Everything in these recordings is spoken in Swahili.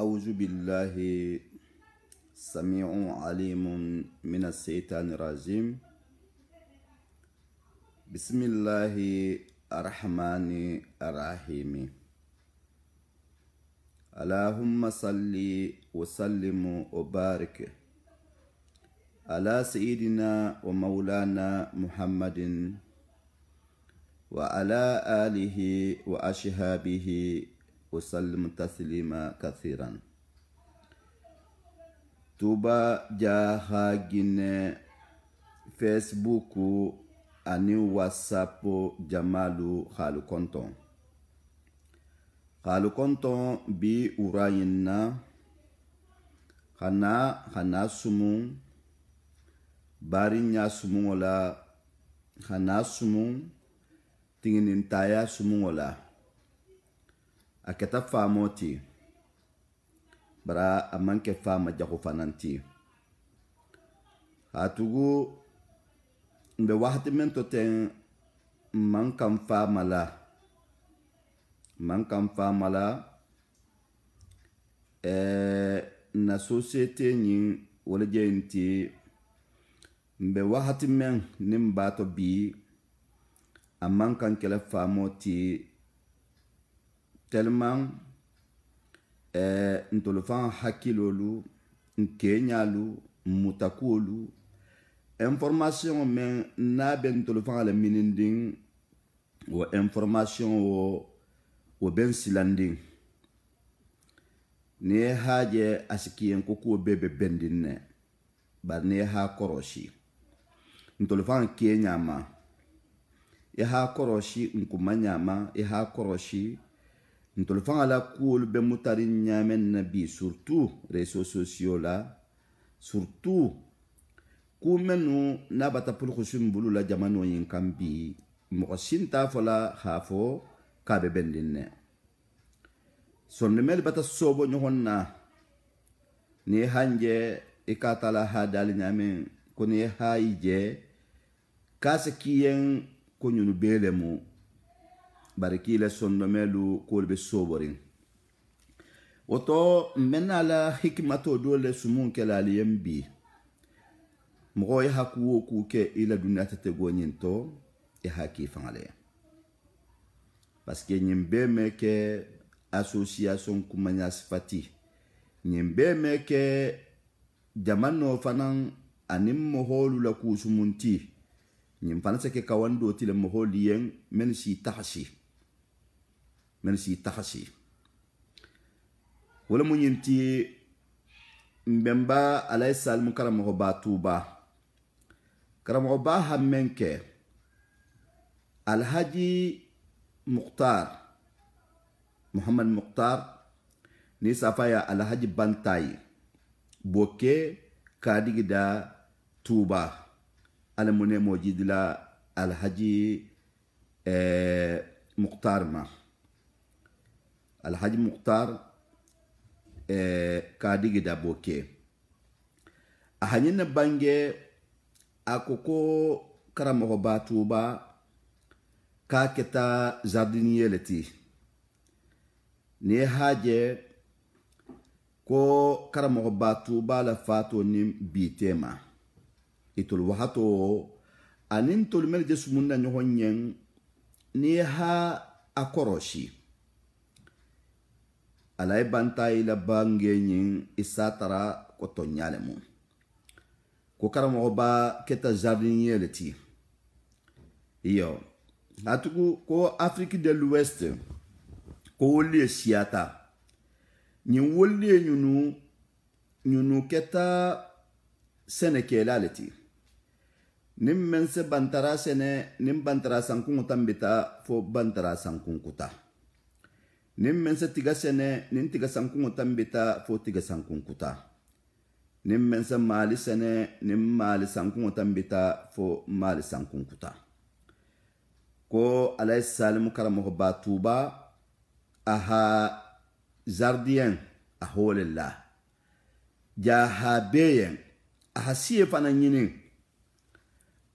أعوذ بالله سميع عليم من الشيطان الرجيم. بسم الله الرحمن الرحيم. اللهم صل وسلم وبارك على سيدنا ومولانا محمد وعلى آله وأصحابه وسلم تسليما كثيرا. توبا جاها جن فيسبوك أني واتساب جمالو خالو كونتون بي أوراينا خنا سمون بارينيا سمون ولا خنا سمون تينين تايا سمون ولا aketa famoti bara amanke fama jago fananti hatugu mbe wahati mento ten mankam famala na societe nyin wala jenti mbe wahati men nimbato bi amankan kala famoti tellement ntolofan hakilolu nkenyalu mutakulu information men nabe ntolofan ala mininding wa information wo ben silanding ne haje asikiyen ko bebe bendinne bar ne ha koroshi ntolofan kenyama ya ha koroshi nkumanyama ya ha koroshi ntolfan ala kuol be mutari nyamen nabi surtout réseaux sociaux là surtout kumenu nabata pul khusum bulu la jamano yin kambi mo sinta fala hafo kabe bendinne sonne mel bata sobo nyonna ni hanje ikatala hadal nyamen ko ni haije kase kiyen ko nyunu belemu barikila sondomelu kolbe soborin oto menna la hikmato dole sumun kala liyambi moy haku ku ke ila dunata te goninto e haki fangale parce que nyimbe meke association kumanya sifati nyimbe meke jamano fanan anim moholu la kusumunti nyim fanase ke kawando tile moholien men si taxasi wala mu ñinti mbemba alay salmu karamo ba tuba karamo ba hamenke alhaji mukhtar muhammad mukhtar ni safaya alhaji bantay boke kadigida tuba alamune mojidila alhaji mukhtar ma alhaji mukhtar kadigi da boke ahanyina bange akoko karamo batuba ka keta jardiniyeleti ni haje ko karamo batuba la fato ni bitema itul wahato anin tul mel jesumunda nyohonyen ni ha akoroshi alay bantay la bangenyin isatara ko tonyalemu ko karamo ba keta jardiniyeleti iyo atugu ko Afrique de l'Ouest ko wolle siata nyin wolle nyunu keta senekelaleti nim mense bantara sene nim bantara sankun tambita fo bantara sankun kuta nim mense tiga sene nin tiga sankun tambita fo tiga sankun kuta nim mense mali sene nim mali sankun tambita fo mali sankun kuta ko alay salim karamo batuba aha jardien aholillah jahabeyen aha siye fana nyinin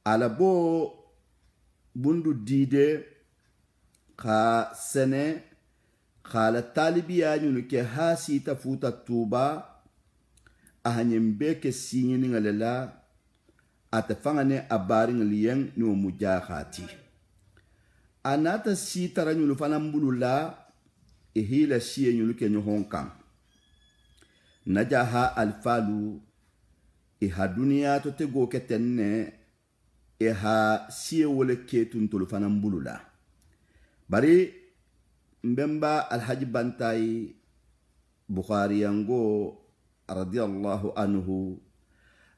alabo bundu dide ka sene khala talibiya nyunu ke hasi ta futa tuba ahanyen beke sinyini ngalela atafangane abari ngaliyen ni mujahati anata sitara nyunu fanambulula ihila siye nyunu ke nyohonkan najaha alfalu iha duniya to tego ketenne iha siye wole ketun tolu fanambulula bari mbemba alhaji bantai bukhari yango radiyallahu anhu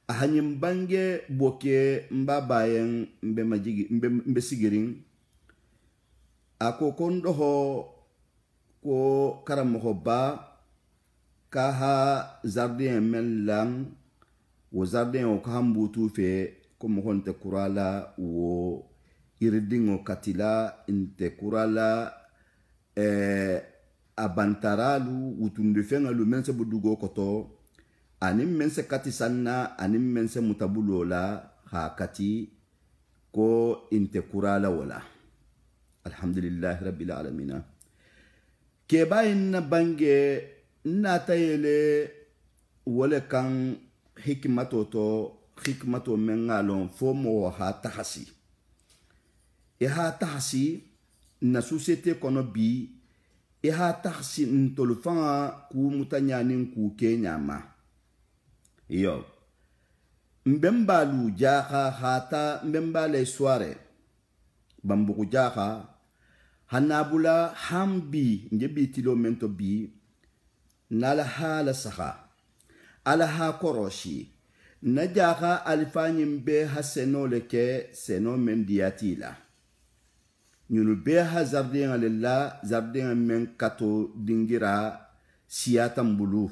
ahanyim bange boke mba bayen mbe sigirin ako kondoho ko karamoho ba kaha zardin mellam wo zardin o kahambutu fe ko mohonte kurala wo iridingo katila inte kurala abantaralu utundu fengalu mense budugo koto anim mense kati sanna anim mense mutabulola ha kati ko inte kurala wala alhamdulillah rabbil alamin ke bayin bange na tayele wala kan hikmato mengalon fomo ha tahasi ha tahasi na société kono bi ha tahasi ntolufanga ku mutanyanin ku kenyama yo mbembalu jaha hata mbembale soare bambuku jaha hanabula hambi ngebi tilomento bi nala hala saha ala ha koroshi najaha alfanyim be haseno leke seno mendiatila nyunu be ha zardin alilla zardin men kato dingira siyata mbulu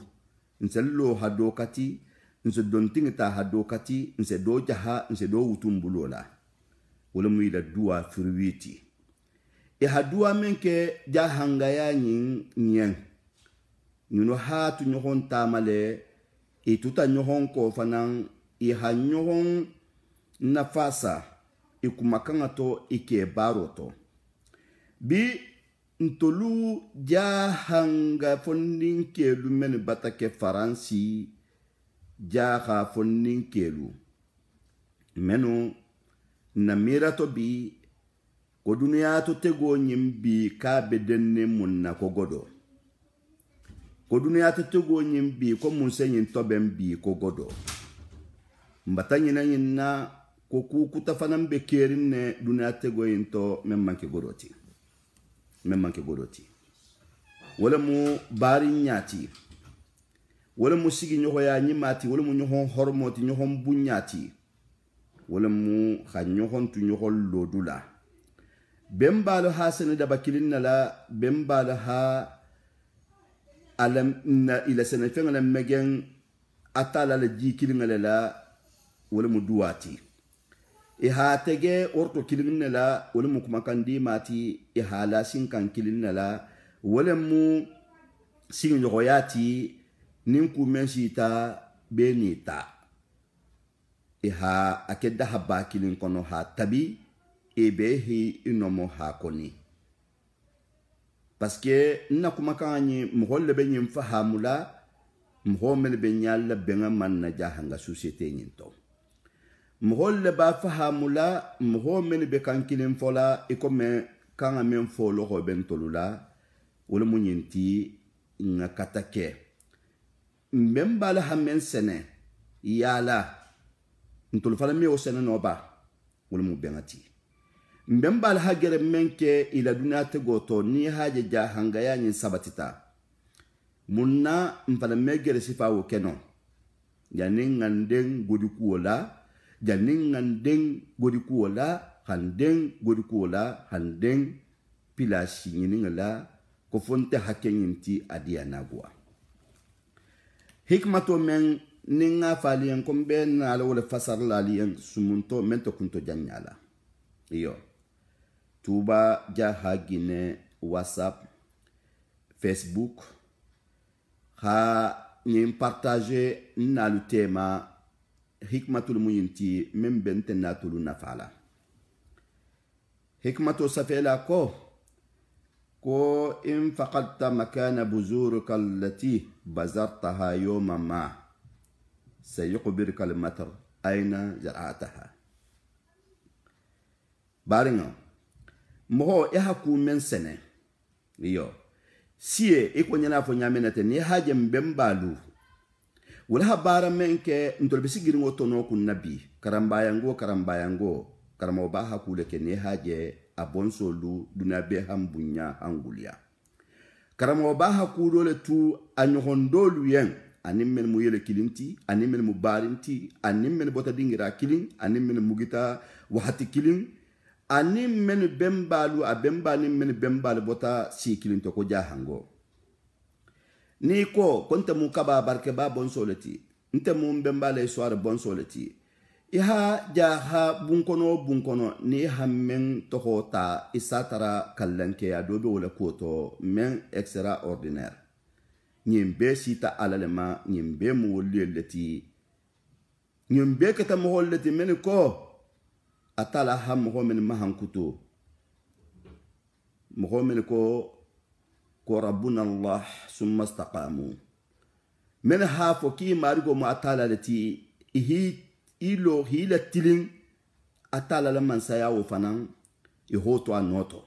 nsello hadokati nse dontingita hadokati nse do jaha nse do wutumbulola wala muida dua firwiti hadua menke jahanga ya nyen nyunu hatu nyohon tamale tuta nyohon ko fanan ha nyohon nafasa ikumakanga to ike baroto bi ntolu jahanga fondin kelu men batake faransi jaha fondin kelu menu namira to bi ko duniya to tego nyimbi ka bedenne munna ko godo ko duniya to tego nyimbi ko mun senyin to bembi ko godo mbatanyi na nyinna ko ku kutafanam be kerinne duniya tego into memmanke godoti wala mu bari nyati wala mu sigi nyoho ya nyimati wala mu nyoho hormoti nyoho bunyati wala mu khanyohon tu nyoho lodula bembalo ha sene da bakilin la bembalo ha alam na ila sene fengala megen atala la jikilin la wala mu duwati ha tege orto kilin la wala mu kuma kan di mati hala sin kan kilin la wala mu sin yoyati nin ku mensita benita ha akedda habba kilin kono ha tabi ebehi inomo hakoni parce que na kuma kanyi mholle be nyim fahamula mhomel be nyalla benga manna jahanga société nyinto mholle ba fahamula mhomel be kankilin fola ikome kanga men folo ho bentolula wala munyinti ngakatake mbembala hamen sene yala ntol fala mi o sene no ba wala mu bengati mbembal hagere menke ila dunate goto ni haje jahanga yanyin sabatita munna mpala megere sifa wo keno janin nganden godi kuola janin nganden godi kuola handen godi kuola handen pilashi nyiningala ko fonte hakenyinti adia nagwa hikmato men ninga faliyan kombe na ala wala fasar laliyan sumunto mento kunto janyala iyo tuba jaha gine WhatsApp Facebook ha nim partager na lu tema hikmatul muyinti membente natulu nafala hikmato safela ko ko in faqadta makana buzuruka allati bazartaha yawma ma sayuqbiruka al-matar aina zar'ataha. Baringa moho ya haku men sene yo sie iko nyana fo nyamenete ni haje mbembalu wala habara menke ntolbisi giringo tono kun nabi karambayango karamo ba haku leke ni haje abonsolu dunabe hambunya angulia karamo ba haku dole tu anyhondolu yen animmen mu yele kilinti animmen mu barinti animmen bota dingira kilin animmen mugita wahati kilin ani men bembalu a bembani men bembal bota si kilinto ko jahango ni ko konta mu kaba barke ba bon soleti nte mu bembale soir bon soleti iha jaha bunkono ni hammen to hota isatara kallanke ya dobe wala koto men extraordinaire nyimbe sita alalema nyimbe mu woleti nyimbe kata mu holleti men ko atala ha mohomen mahankuto mohomen ko rabbuna allah summa istaqamu men ha foki marigo mu atala lati ilo hila tilin atala la mansaya wo fanan hoto anoto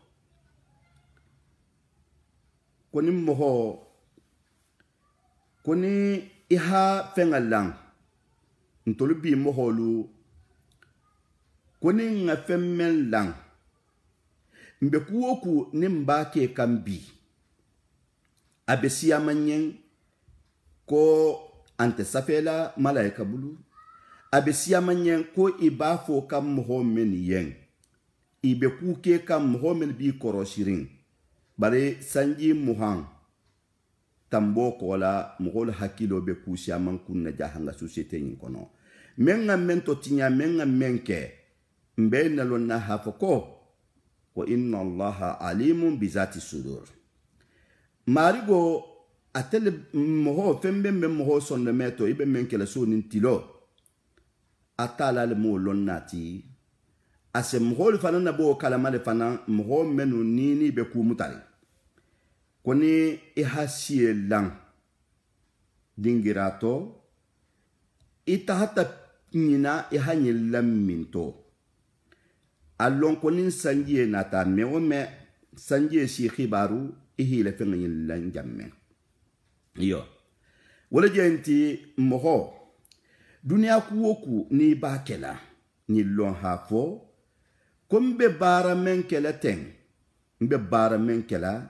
koni moho koni iha fengalang ntolubi moholu koni nga femmen lang mbe kuoku nimba ke kambi abesiya manyen ko ante safela malaika bulu abesiya manyen ko ibafo kam mohomen yen ibe kuke kam mohomen bi koroshirin bare sanji muhan tambo kola mohol hakilo be kusiya man kunna jahanga societe yin kono menga mento tinya menga menke mbe na lonna hafoko wa inna allaha alimun bizati sudur marigo atele moho fembe me moho sonne meto ibe menkele so nintilo atala le mo lonnati ase moho le fana na bo kalama le fana moho menu nini be ku mutari koni ihasie lang dingirato itahata nina ihanye laminto allon konin sanjie nata mewome sanjie si khibaru ihile fengen lan jamme yo wala jenti moho dunia kuwoku ni bakela ni lon hafo kombe bara menkela ten mbe bara menkela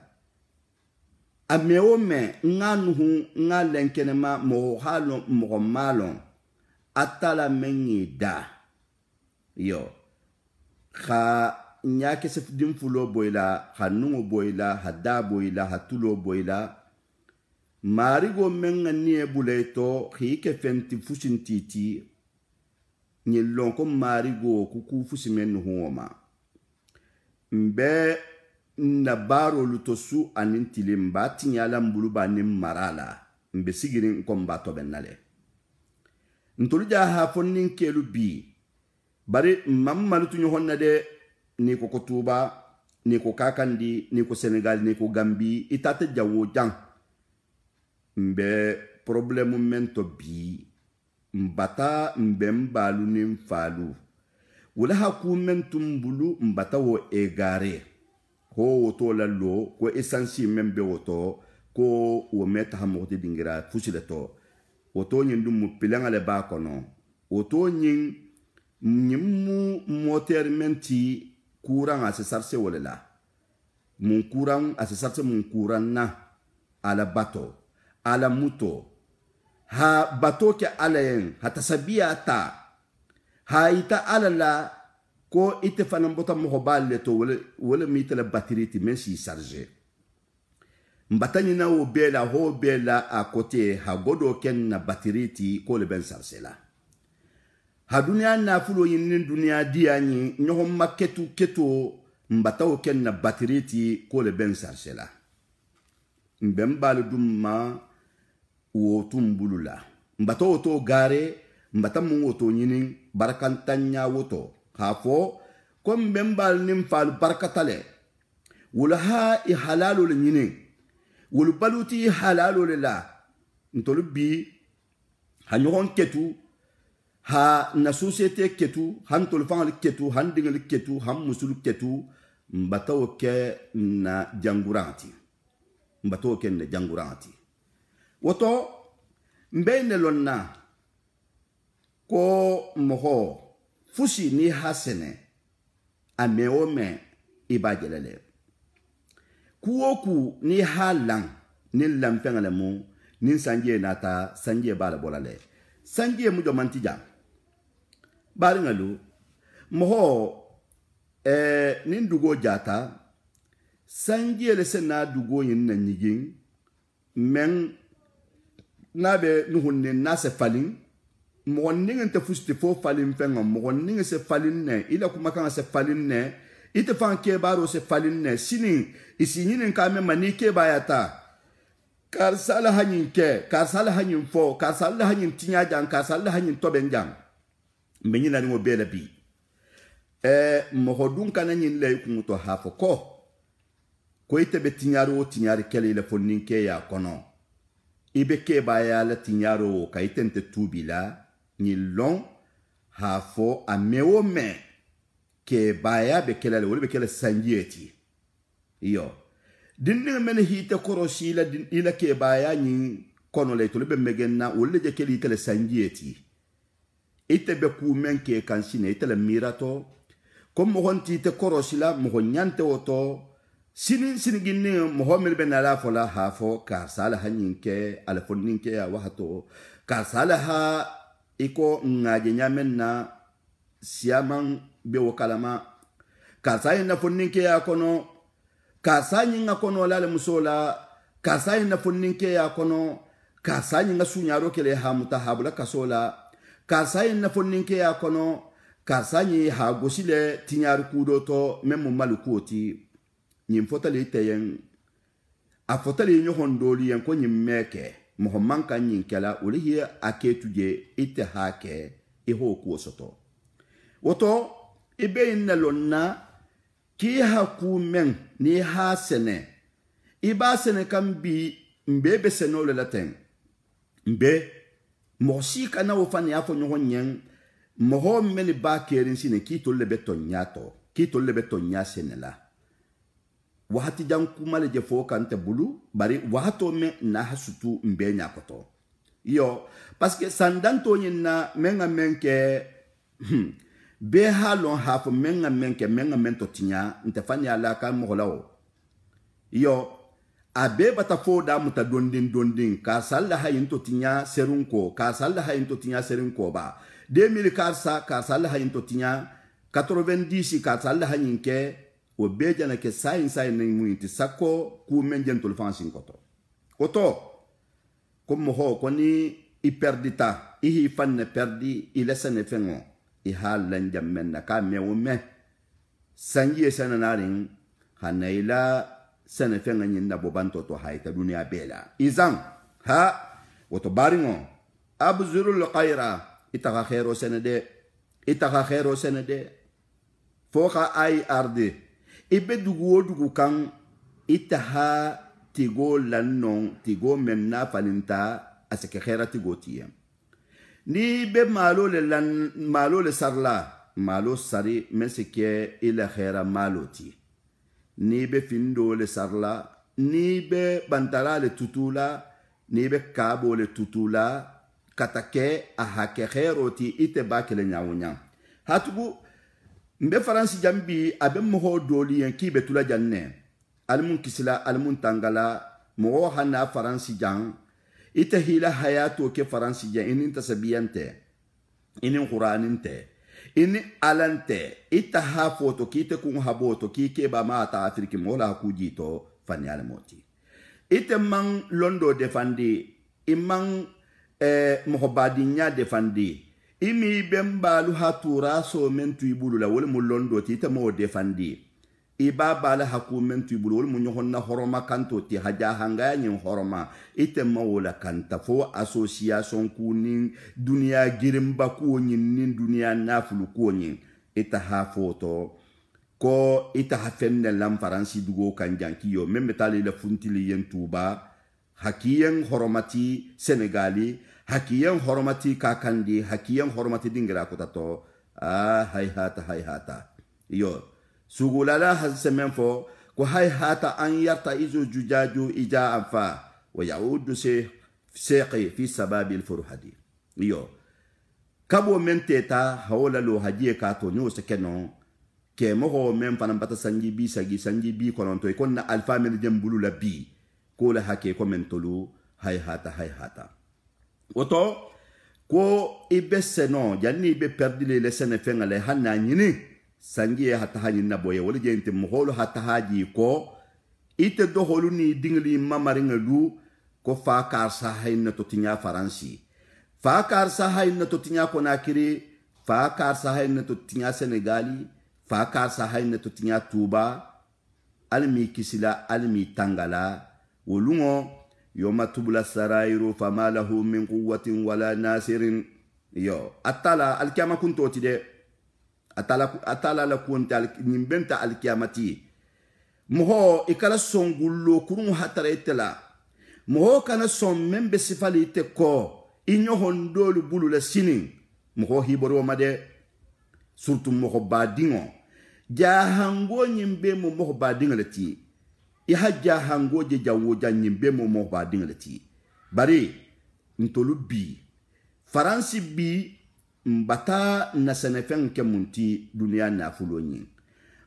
amewome nganuhu ngalenkenema mo halo mo malon atala mengi da yo kha nyake sef dim fulo boyla khanungo boyla hada boyla hatulo boyla marigo menga nie buleto khike fenti fushintiti ni lonko marigo kuku fusimen huoma mbe na baro lutosu anintile mbati nyala mbuluba ni marala mbe sigirin kombato benale ntuluja ha fonnin kelu bi bari mamma lutu honna de ni ko Kotuba ni ko Kakandi ni ko Senegal ni ko Gambi itate jawo jang mbe problème mento bi mbata mbe mbalu ni mfalu wala haku mentum bulu mbata wo egare ko woto la lo ko essence membe woto ko wo meta hamote dingira fusileto woto nyindum mu pilanga le ba kono woto nyin nyimu moteur menti courant a se sarse wolela mon courant a se sarse mon courant na ala bato ala muto ha bato ke alayen hata sabia ta ha ita alala ko ite fanan bota mo balle to wala mita la batterie ti mensi charger mbatani na o bela ho bela a côté ha godo ken na batterie ti ko le ben sarsela ha dunia na fulo yin dunia diani nyoho maketu keto mbata o ken na batterie ti ko le ben sarsela mbembal dumma wo tumbulula mbata o to gare mbata mu o to nyinin barakantanya woto hafo kom bembal nim fal barkatale wala ha i halalu le nyine wala baluti halalu le la ntolu bi ha nyogon ketu ha na société ketu han tolu fangal ketu han dingal ketu han musul ketu mbatawo ke na janguranti mbatawo ke na janguranti woto mbene lonna ko moho fusi ni hasene ameome ibajelele kuoku ni halang ni lampengale mu ni sanje nata sanje bala bolale sanje mu jomantija baringalu moho nin dugo jata sanje le sena dugo yin na nyigin men nabe nuhunne nase falin mo ninga te fusti fo falin fenga mo ninga se falin ne ila kuma kan se falin ne ite fan ke baro se falin ne sinin isinin ka me manike bayata kar sala hanin ke kar sala hanin fo kar sala hanin tinya jan kar sala hanin toben jan menyina ni mo bela bi mo hodun kan nyin le ku to hafo ko ite be tinyaro tinyari kele le fonnin ke ya kono ibe ke baya la tinyaro ka itente tubila ni long hafo amewo me ke baya be kele wala be kele sanjieti iyo dinne men hite korosi la din ila ke baya ni kono le to be megenna wala je kele kele sanjieti ite be ku men ke kansine ite la mirato comme honti te korosi la mo nyante oto sinin ginne Muhammad ben ala fola hafo ka sala haninke ala foninke ya wahato ka sala ha iko ngaje nyamenna siaman be wakalama ka sai na foninke ya kono ka sai nga kono la musola ka sai na foninke ya kono ka sai nga sunyaro kele ha mutahabula kasola ka sai na foninke ya kono ka sai ha gosile tinyar kudo to memu malukoti nyim fotali teyen a fotali nyo hondoli yan ko nyim meke mo manka nyin kala uli aketuje ite hake e ho ku soto woto ibe inna lonna ki haku men ni ha sene iba sene kan bi mbebe senole laten mbe mo si kana wo fani afo nyo nyen mo ho meni ba kerin sine ki to lebe to nyato ki to lebe to nya sene la wahati janku male je fo kante bulu bari wahato me na hasutu mbe nyakoto yo parce que sandanto nyina menga menke be halon hafo menga menke menga mento tinya ntefani ala ka mogolawo yo abe bata fo da muta dondin ka salla hayinto tinya serunko ka salla hayinto tinya serunko ba 2000 karsa ka salla hayinto tinya 90 ka salla hayinke o bejana ke sain ne muinti sako ku menjen tol fansin koto comme ho koni i perdita i fanne perdi i lesane fengo i halan jamen na ka me sanji sananarin hanaila sane fenga nyinda bobanto to haita dunia bela izan ha woto baringo abzurul khaira itaga khairo senede foka ay arde ibe dugu kan itaha tigo lannon tigo menna falinta asake khaira tigo tiya ni be malo le sarla malo sari mesike ila khaira maloti ni be findo le sarla ni be bantara le tutula ni be kabo le tutula katake ahake khairoti ite bakele nyawunya hatugu mbe faransi jambi abe moho doli en kibe tula janne almun kisila almun tangala mo hana faransi jang ite hila hayato ke faransi jang inin tasabiyante inin qur'aninte ini alante ita ha foto kite kun haboto kike ba mata afriki mola kujito fanyal moti ite man londo defandi imang mohobadinya defandi imi bembalu hatura so mentu ibulu la wol mu londo ti tamo defandi iba bala haku mentu ibulu wol mu nyohonna horoma kanto ti haja hanga nyin horoma ite mawla kanta fo association kunin dunia girimba ko nyin nin dunia nafulu ko nyin ita ha foto ko ita hafenne lam faransi dugo kan jankiyo memme tali la funtili yen tuba hakiyen horomati senegali hakiyen horomati kakandi hakiyen horomati dingira kutato hay hata yo sugulala hasemen fo ko hay hata an yarta izo jujaju ija afa wa yaudu seqi fi sababi alfuruhadi yo kabo menteta hawla lo hadiye ka to no sekeno ke mo men panan bata sanji bi sanji bi konon to ikon na alfa men dem bulu la bi ko la hake ko mentolu hay hata oto ko ibe seno janni be perdi le sene fengale hanna nyini sangi hata hanyi na boye wala jente mo holo hata haji ko ite do holu ni dingli mamaringa lu ko fa kar sa hayna to tinya faransi fa kar sa hayna to tinya konakiri fa kar sa hayna to tinya senegali fa kar sa hayna to tinya tuba almi kisila almi tangala wolungo yoma tubula sarairu fama lahu min quwwatin wala nasirin yo atala alkiyama kunto tide atala la kunta nimbenta alkiyamati moho ikala songullo kurun hatare tela moho kana som membe sifali te ko inyo hondolu bulu la sinin moho hiboro made surtout moho badingo jahango nyimbe mo moho badingo lati iha jahango je jawo nyimbe mo moho badingo lati bari ntolu bi faransi bi mbata na senefen ke munti dunia na fulonyi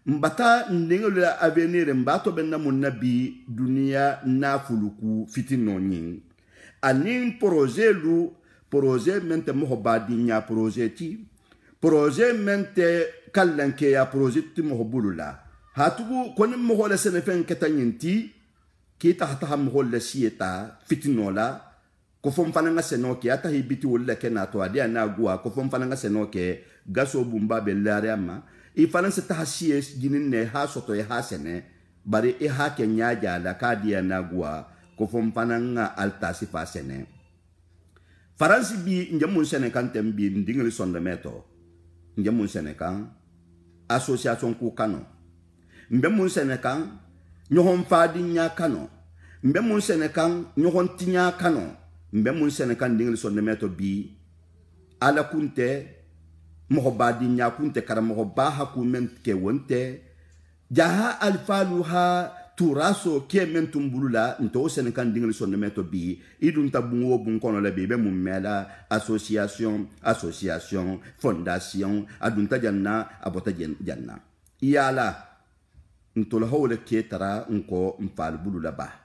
mbata ndengela avenir mbato benna munabi dunia na fuluku fitinonyi anin projet mente mo badi nya projet mente kallanke ya projet ti mo bulula hatugu konim mo la senefen ketanyinti kita hata mo la sieta fitinola ko fom fananga senoke ata hibiti wolle kena to adia na gua ko fom fananga senoke gaso bumba be lariama i faransa tahasiye ginin ne ha soto ha sene bari i ha kenya jala kadia na gua ko fom fananga altasi fa sene faransi bi njamun sene kan tembi ndingli sonde meto njamun sene kan association ku kano mbemun sene kan nyohon fadi nya kano mbemun sene kan nyohon tinya kano mbe mun senekan dingli sonne meto bi ala kunte mo badi nya kunte karamo ba hakumen ke wonte jaha alfaluha turaso ke mentum bulula nto senekan dingli sonne meto bi idun tabungo bun kono la be mun mela association fondation adun tajanna abota janna yala nto la hawle ke tara nko mfal bulula ba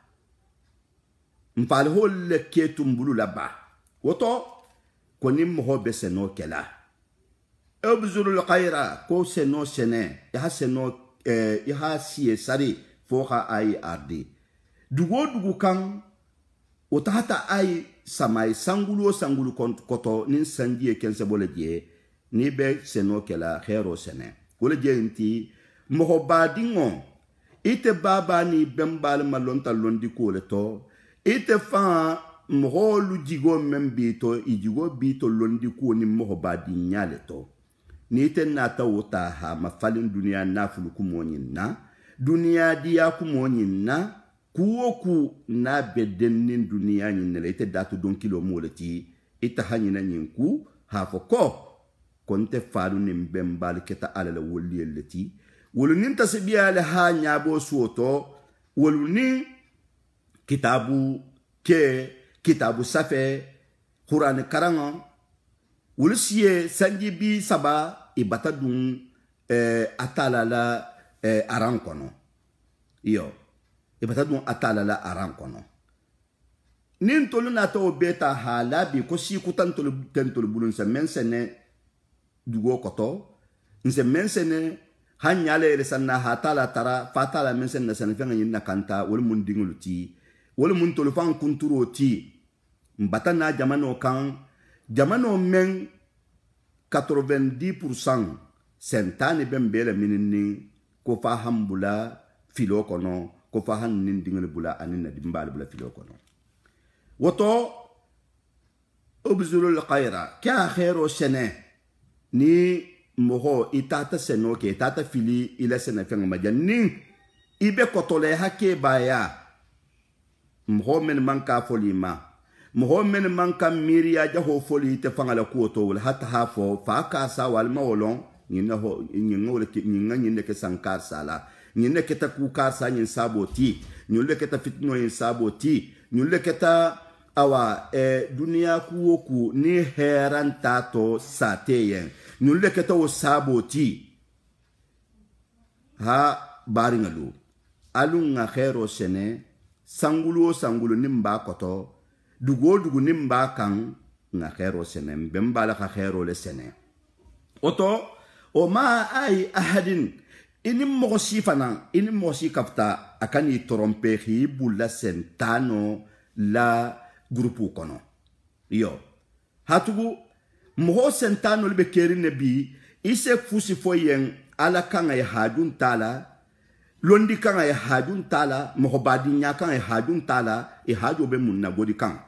mpal holle ketum bulu laba woto konim mo be seno kela abzurul khaira ko seno sene ya seno ya sie sari foha ai ardi dugu kan otata ai samai sangulu koto nin sandie kense boleje ni be seno kela khairo sene wole je nti mo badingo ite baba ni bembal malonta londi ko leto ite fa mholu jigo membito ijigo bito londi ko ni moho badi nyale to ni ite nata wota ha mafalin dunia na fuluku monyin na dunia dia ku monyin na kuoku na bedenin dunia nyinele ite datu don kilo moleti ite hanyina nyinku ha foko konte faru ni mbembal keta alala woli eleti wolunin tasbiya la ha nyabo suoto wolunin kitabu safe Quran karanga wulsiye sanji bi saba ibata dun atala la aran kono iyo ibata dun atala la aran kono nin tolu na to beta hala bi ko si kutan tolu bulun se mensene dugo koto nse mensene hanyale resanna hatala tara fatala mensene sanfenga yinna kanta wol mun dinguluti wole mun tolu fan kunturo ti mbata na jamano kan jamano men 90% sentane bembele minini ko fa hambula filo kono ko fa han nin dingal bula anina dimbal bula filo kono woto ubzulul khaira ka khairo sene ni moho itata senoke itata fili ila sene fenga majan ibe kotole hake baya moho men manka folima moho men manka miria jaho foli te fanga la kuoto wala hata hafo fa ka sa wal mawlon nyina ho nyinga ke sankar sala nyine ke ta ku kar sa nyin saboti nyule ke ta fitno yin saboti nyule ke ta awa dunia kuoku ni heran tato sateyen nyule ke ta o saboti ha baringalu alunga khero sene sangulu nimba koto dugu nimba kan nga khero sene mbemba la khero le sene oto o ma ay ahadin ini mosi fana ini mosi kafta akani trompe hi bulla sentano la grupu kono yo hatugu mo sentano be kerine bi ise fusi foyen ala kanga ya hadun tala londi kanga ya hadun tala mo badi nya kanga ya hadun tala e hajo be munna godi kan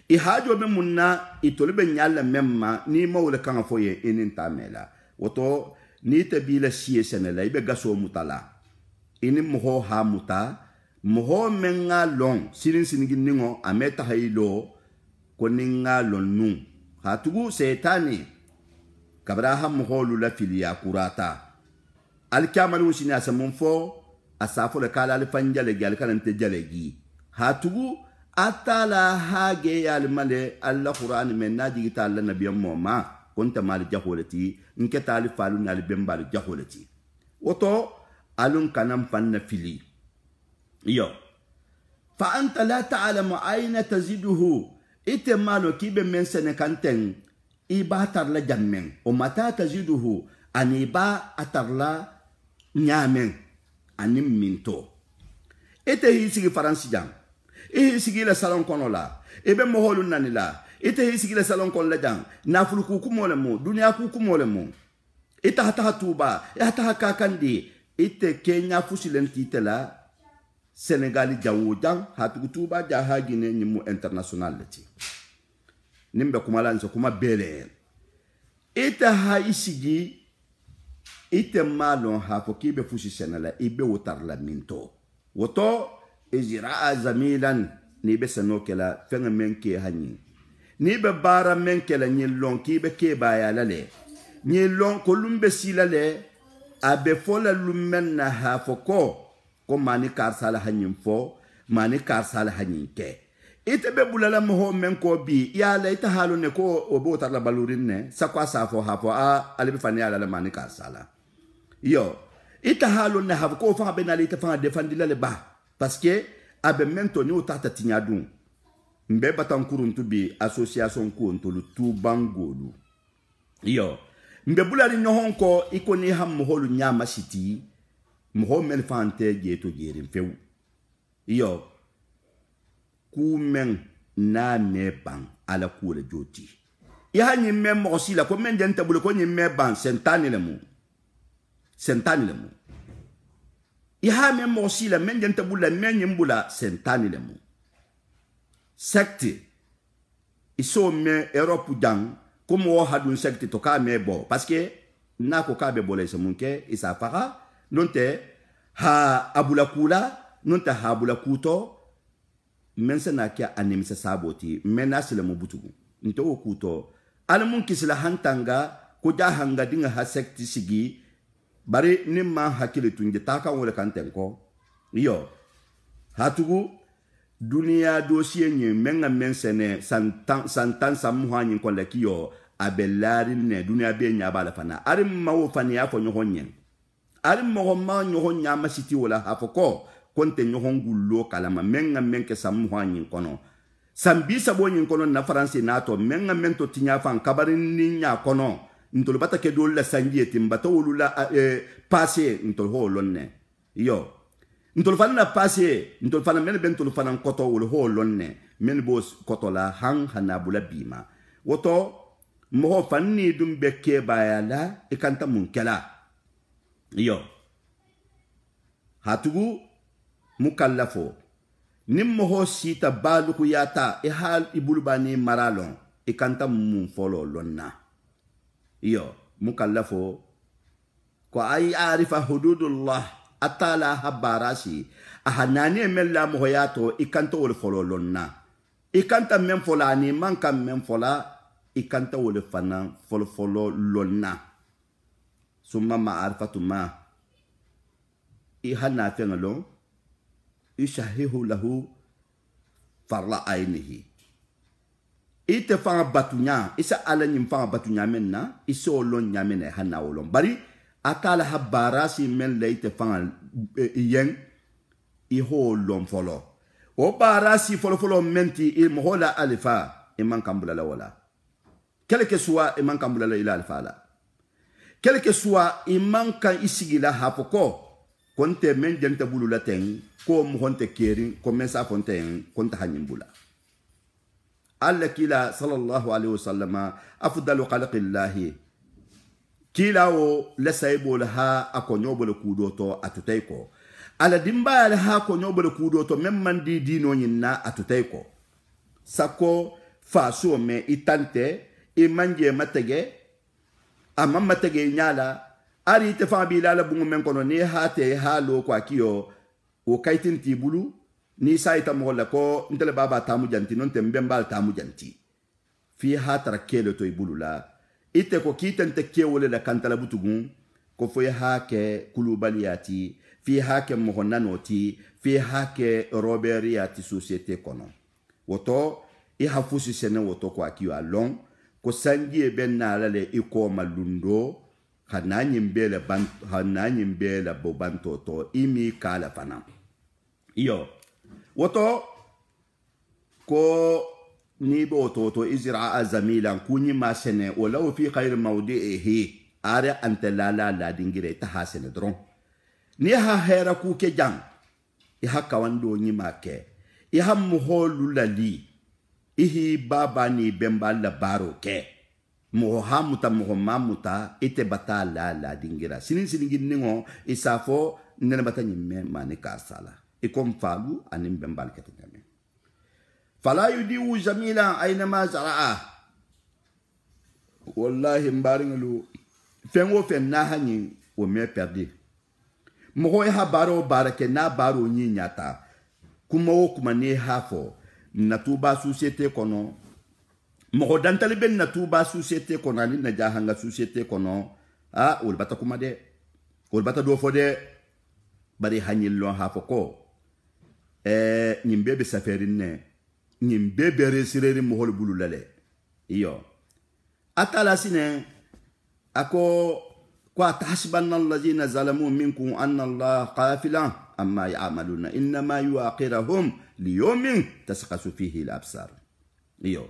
e hajo be munna itolbe nyalla memma ni mawle kanga foye inin tamela woto ni tabila siye senela ibe gaso mutala ini moho ha muta moho menga long sirin sinigi ningo ameta haylo ko ninga lonu hatugu setani kabraha moho lula filia kurata alkamalu sina samunfo asafo le kala alfanjale gal kalante jalegi hatugu atala hage yal male alla qur'an men naji ta alla nabiyam moma konta mal jaholati nke tali falu nal bembal jaholati woto alun kanam fanna fili yo fa anta la ta'lamu ayna taziduhu itemalo kibe men sene kanten iba tarla jammen o mata taziduhu aniba atarla nyamen anim minto ete hisigi faransi jang hisigi la salon kono la ebe moholu nanila ite hisigi la salon kono la jang nafulu ku kumole mo dunia ku kumole mo ita hata tuba hata kakandi ite Kenya fusilenti tela Senegali jawo jang hatu tuba jaha gine nyimu international leti nimbe kumala nso kuma bele ite ha isigi ite malon ha fokibe fusi senala ibe wotar la minto woto ejira zamilan ni be senokela fenga menke hanyi ni be bara menkela nyilon kibe ke baya lale nyilon kolumbe silale abe fola lumen na ha foko ko mani karsala hanyin fo mani karsala hanyin ke ite be bulala mo men ko bi ya la ita halu ne ko obo tar la balurin ne sakwa safo ha fo a alibi fani ala mani karsala yo ita halu ne ha ko fa be na ita fa defendila le ba parce que abe mento ni utata tinyadun mbe batan kuruntu bi association ko ntolu tu bangolu yo mbe bulali nyohon ko ikoni ham mo holu nyama siti mo men fante geto gerin few yo kumen na me ban ala kule joti ya nyi me mo sila ko men den tabule ko nyi me ban sentani le mu ya me mo sila men den tabule men nyi mbula sentani le mu secte iso me Europe jang como hadun secte to ka me bo parce que na ko ka be bolé se munke isa fara nonte ha abula kula nonte ha abula kuto mensa na kia animisa saboti menasile mo butugu nto okuto alamun kisila hantanga ko ja hanga dinga ha secte sigi bari nimma hakile tunje taka wala kantenko yo hatugu dunia dossier nye menga mensene santan samuhanyi ko lakiyo abelari ne dunia be nya bala fana arim mawo fani afo nyohonye arim mo ma nyohonya masiti wala afoko konte nyohongullo kalama menga menke samuhanyi kono sambi sabonyi kono na france nato menga mento tinya fan kabarin ninya kono ntolo bata ke dol la sangieti mbata wulula passé ntolo holonne yo ntol fana passé ntol fana men ben tol fana koto wol holonne men bos koto la hang hanabula bima woto mo fanni dum bekke bayala e kanta mun kala yo hatugu mukallafo nimmo ho sita balu ku yata hal ibulbani maralon e kanta mun folo lonna yo mukallafo ko ay arifa hududullah atala habarasi ahanani mella moyato ikanta wol fololonna ikanta men folani man kam men fola ikanta wol fana folo lonna summa ma'arifatu ma ihana fengalo ishahihu lahu farla ainihi ite fanga batunya isa ala nyim fanga batunya menna iso lon nyamene hana wolon bari atala habarasi men leite fanga yen iho lon folo o barasi folo menti il mohola alifa iman kambula la wala quel que soit iman kambula la ila alifa la quel que soit iman kan isigila hapoko konte men jente bulu la ten ko mo honte keri ko men sa fonten konta hanyimbula alla kila sallallahu alaihi wasallam afdalu khalqillahi kila o la saybo ha akonyo bole kudoto atutaiko ala dimba ala ha akonyo bole kudoto memman di dino nyinna atutaiko sako faso me itante imanje matege amma matege nyala ari te fa bi la bungu men kono ni hate halo kwa kiyo o kaitin tibulu ni saita mo la ko ndele baba tamu janti non tembe mbal tamu janti fi hatara kele to ibulu la ite ko kitente kewole la kantala butugun ko fo hake kulubaliati fi hake mohonanoti fi hake roberiati societe kono woto i hafusi sene woto ko akiyo alon ko sangi ben na le iko malundo hananyim bela bobanto to imi kala fana iyo woto ko ni bo to izra zamilan kunyi masene wala fi khair mawdihi ara antalala la dingire ta hasene dron ni ha hera ku ke jang i hakka wando nyi make i ham holu lali ihi baba ni bembala baro ke mo hamuta mo mamuta ite batala la dingira sinin ningo isafo nene batani me mane kasala ikom falu anim bembal ketame fala yudiu jamila aynama zaraa wallahi mbaringlu fengo fen na hani o me perdi mo ho ha baro barake na baro nyi nyata kuma ne hafo na tuba societe kono mo dantale ben na tuba societe kono ni na jahanga societe kono ul bata kuma de ul bata do fode bari hanyil lo hafo ko nyimbe be saferin ne nyimbe be resireri mo hol bulu lale iyo atala sine ako kwa tahsibanna allazina zalamu minkum anna allah qafilan amma ya'maluna inma yuaqirahum liyawmin tasqasu fihi al-absar iyo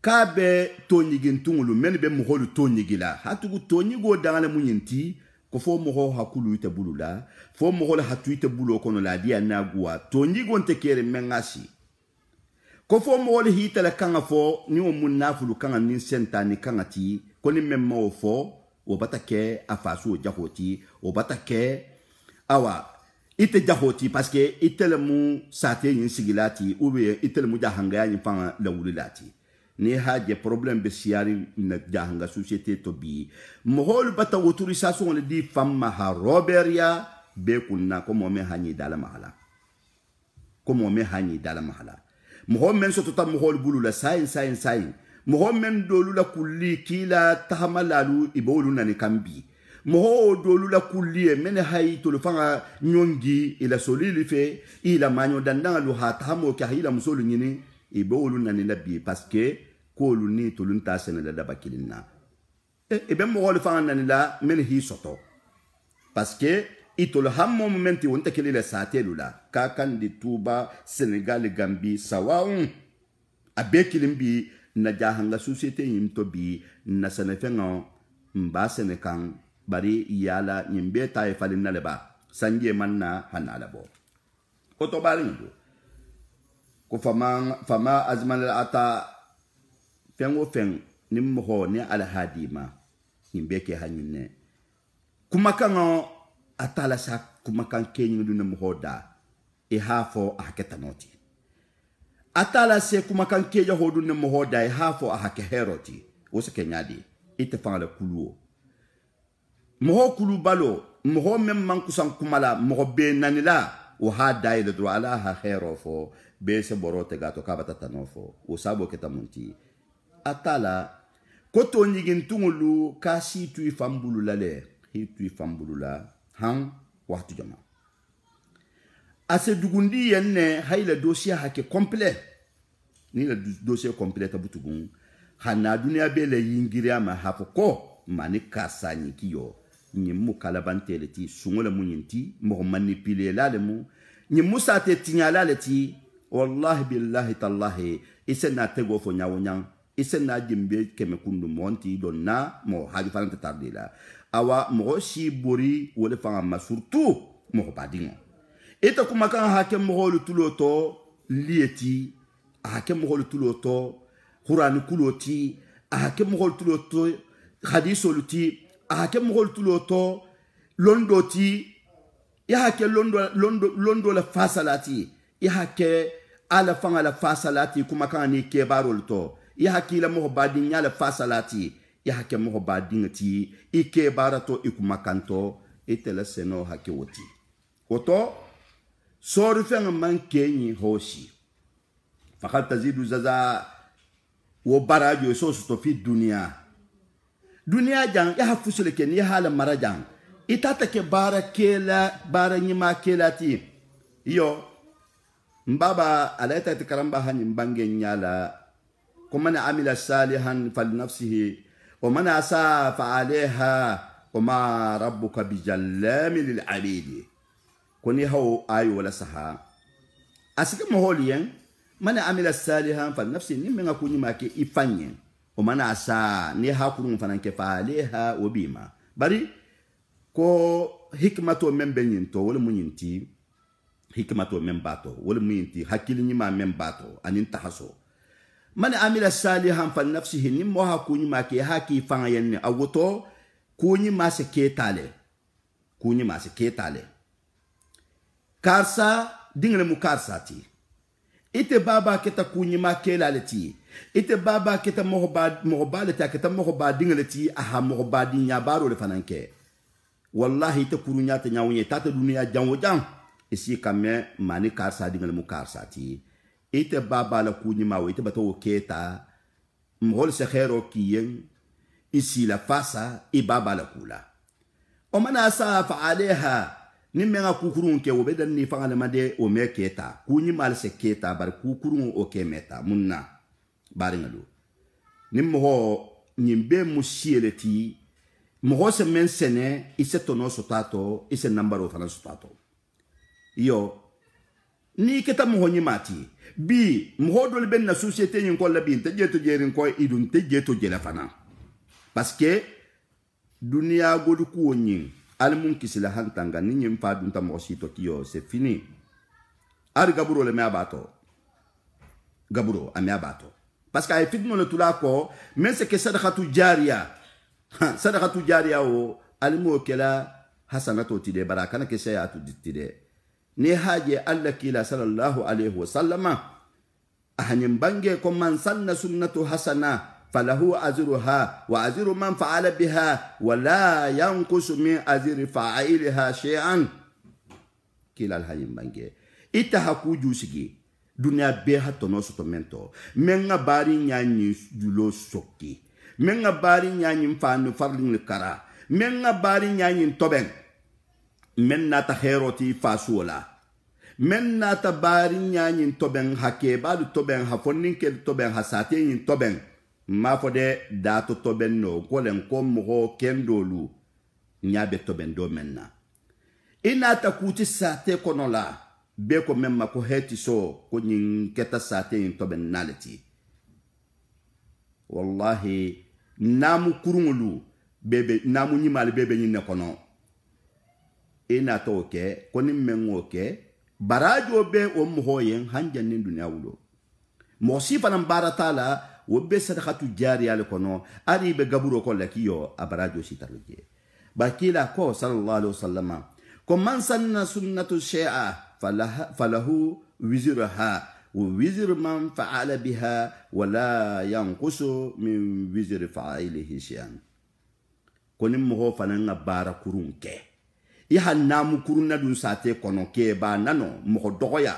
kabe tonyigin tungulu men be mo hol tonyigila hatugu tonyigo dangale munyinti ko fo mo ho hakulu ite bulula fo mo hol hatu ite bulo kono la dia na gua tonyigo nte kere mengasi ko fo mo hol hitala kanga fo ni o munafulu kanga ni sentani kanga ti ko ni memma o fo o batake afasu o jahoti o batake awa ite jahoti parce que itele mu sate yin sigilati ou bien itele mu jahanga yin fanga la wulilati ni haje problème be siari na jahanga société to bi mohol bata autorisation le di famma ha roberia be kunna ko mo me hani dala mahala ko mo me hani dala mahala mohol men so to tam mohol bulu la sain moho men dolu la kulli kila tahamalalu ibolu nani kambi moho dolu la kulli men hay to fanga nyongi ila solili fe ila manyo dandanga lu hatamo ka ila musolu nyini ibolu nani labi parce que ko lu ni to lunta sene la dabakilina e be moho le fanga nani la men hi soto parce que itol hammo momenti wonta kelila satelula ka kan di Tuba Senegal Gambie sawaun abekilimbi na jahanga société yimto bi na sanefenga mba senekan bari yala nyimbe tay falin na leba sanje manna hanala bo oto bari ndo ko fama azman ata fengo feng nimmo ni ala hadima nyimbe ke hanyune kuma kanga atala sa kuma kan kenyu dun mo da e hafo aketanoti atala se kuma kan keja hodu ne mohoda e hafo a hake heroti wose kenyadi ite fanga kuluo moho kulu balo moho mem man kusan kumala moho be nanila o ha daile do ala ha hero fo be se borote gato kabata tanofo o sabo ketamunti atala koto nyigin tungulu kasi tu fambulu lale hi tu fambulu la han waqtu jama ase dugundi yenne hayla dossier hake complet ni le dossier complet tabutugun hana dunia bele yingiria ma hafo ko mani kasani kiyo nyimu kalabantele ti sungola munyinti mo manipule la le mu nyimu sate tinyala le ti wallahi billahi tallahi isena tego fo nyawonyang isena jimbe keme kundu monti donna mo hadi falante tardila awa mo shi bori wole fanga ma surtout mo badingo eta kuma kan hake mo holu tuloto lieti hake mo holu tuloto qur'an kuloti hake mo holu tuloto hadiso luti hake mo holu tuloto londoti ya hake londo la fasalati ya hake ala fanga la fasalati kuma kan ni ke barol to ya hake la mo badin ya la fasalati ya hake mo badin ti ike barato ikuma kanto etela seno hake woti oto sori fenga man kenyi hoshi fakal tazidu zaza wo barajo so to fi dunia jang ya hafusule ken ya hala marajang itata ke bara nyima kelati yo mbaba alaita tikaramba hani mbange nyala kumana amila salihan falinafsihi wa man asa fa alaiha wa ma rabbuka bijallami lil abidi koni hawo ayo wala saha asike moholiyen mana amila salihan fa nafsi ni menga kunyima ke ifanye o mana asa ni hakurun fananke fa alaiha obima bari ko hikmato membe nyinto wala munyinti hikmato membato wala munyinti hakili nyima membato anin tahaso mana amila salihan fa nafsihi ni mo hakunyima ke haki fanyen awoto kunyima se ketale karsa dingle mu karsa ti ite baba keta kunyima kelale ti ite baba keta mohoba le ta keta mohoba dingle ti aha mohoba dinya baro le fananke wallahi te kurunya te nyawunye tata dunia janwo jang isi kame mani karsa dingle mu karsa ti ite baba la kunyima we ite bato keta mohol se khero kiyen isi la fasa i baba la kula o mana sa fa aleha ni menga kukurun ke obedan ni fanga made o me keta kunyi mal se keta bar kukurun o ke meta munna baringalu ni mo nyimbe musieleti mo se men sene ise tono sotato ise nambaro fana sotato yo ni keta mo nyimati bi mo dol ben na société ni ko labi te jeto jerin ko idun te jeto jela fana parce que dunia godu ku onyin almun kisila hantanga ni nyim fa dunta mo sito kiyo c'est fini ar gaburo le me abato gaburo ame abato parce que ay fitno le tulako mais c'est que sadaqatu jariya o almu kala hasanatu tide barakana ke sayatu ditide ni haje alla kila sallallahu alaihi wasallam ahanyim bange ko man sanna sunnatu hasana فله أجرها وأجر من فعل بها ولا ينقص من أجر فاعلها شيئا كلا الحين بانجي إتحكو جوسكي دنيا بها تنوسو تمنتو من باري نياني جلو سوكي من باري نياني مفانو فرلين الكرا من باري نياني توبن من ناتا خيروتي فاسولا من ناتا باري نياني توبن حكي بالو توبن حفونين كل توبن حساتين توبن ma fode dato toben no kolen ko mo kendolu nyabe toben do menna ina ta kuti sate kono la be ko memma ko heti so ko nyin keta sate in toben naleti wallahi namu kurungulu bebe namu nyimal bebe nyine kono ina to ke koni mengo ke barajo be o mo hoyen hanjan nin dunya wulo mo sifa nan baratala wobe sadaqatu jariya le kono ari be gaburo ko lakiyo abarajo sitaruje bakila ko sallallahu alaihi wasallam ko man sanna sunnatu shay'a falahu wizruha wa wizru man fa'ala biha wa la yanqusu min wizri fa'ilihi shay'an koni mo fana nga bara kurun ke ya namu kurun na dun sate kono ke ba nano mo dogoya